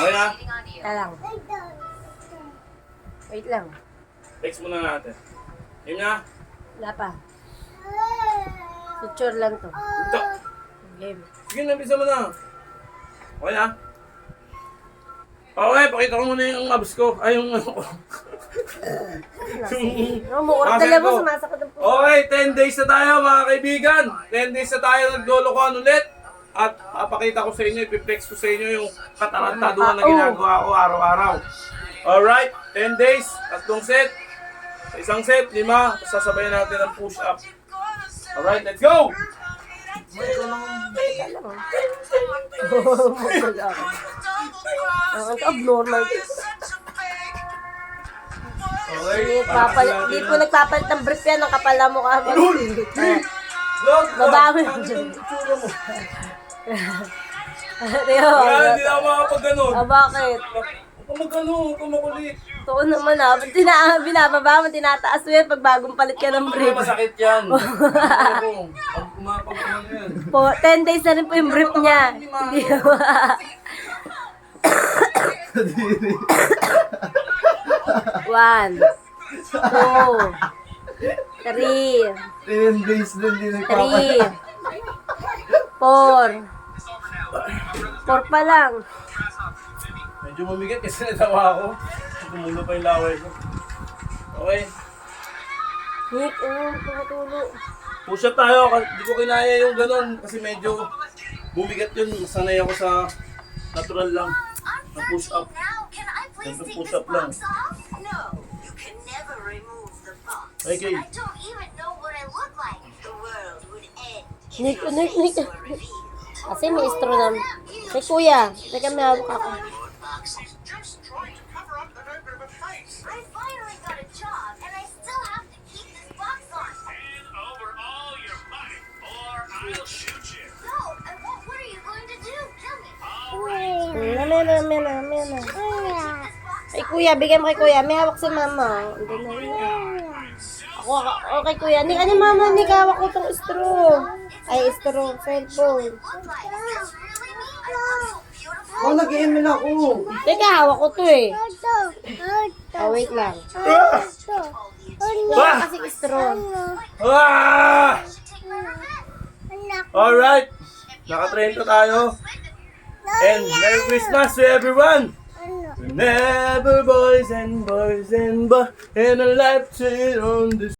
Okay na? Wait lang. Wait lang. Text muna natin. Game na? Wala pa. Picture lang to. Ito. Game. Sige, nabisa mo na. Okay na? Okay, pakita ko muna yung abs ko. Ay, yung ano ko. Mukha tala mo, sumasakot ang puso. Okay, 10 days na tayo mga kaibigan. 10 days na tayo naglolokohan ulit. At papakita ko sa inyo, ipiplex ko sa inyo yung katarantaduhan na ginagawa ko araw-araw. Alright, 10 days, 3 set. Sa isang set, 5. Sasabayan natin ang push-up. Alright, let's go! Ang abnormal. Okay, Hindi po nagpapalit ng brief yan, ang kapal na mukha mo. Babawi. Wala, hindi na ako makapag-ganon. Bakit? Huwag ka mag-ganon, huwag ka makulit. Totoo naman binababa mo, tinataas mo yan pag bagong palit ka ng brief. Masakit yan. Pag umapag-ganon yan. 10 days na rin po yung brief niya. Hindi One, 2, 3, 10 days din din 3, 4. 4 pa lang. Medyo mabigat kasi natawa ako. Tumulo pa yung laway ko. Okay. Nick, tumatulo. Push up tayo. Hindi ko kinaya yung ganon kasi medyo bumigat yun. Sanay ako sa natural lang. Na push up. Ganito push up lang. Okay. Nick. Kasi may istro na. Kay kuya, teka may hawak ako. Mena. Ay kuya, bigyan mo kay kuya. May hawak si mama. Ako kay kuya. Ano mama, hawak ko tong straw. Ay, straw, cellphone. Oh, nag-email ako. Teka, hawak ko to eh. Oh, wait lang. Wala kasi straw. Ah! Alright. Naka-30 tayo. And Merry Christmas to everyone! Remember boys and boys and a life on this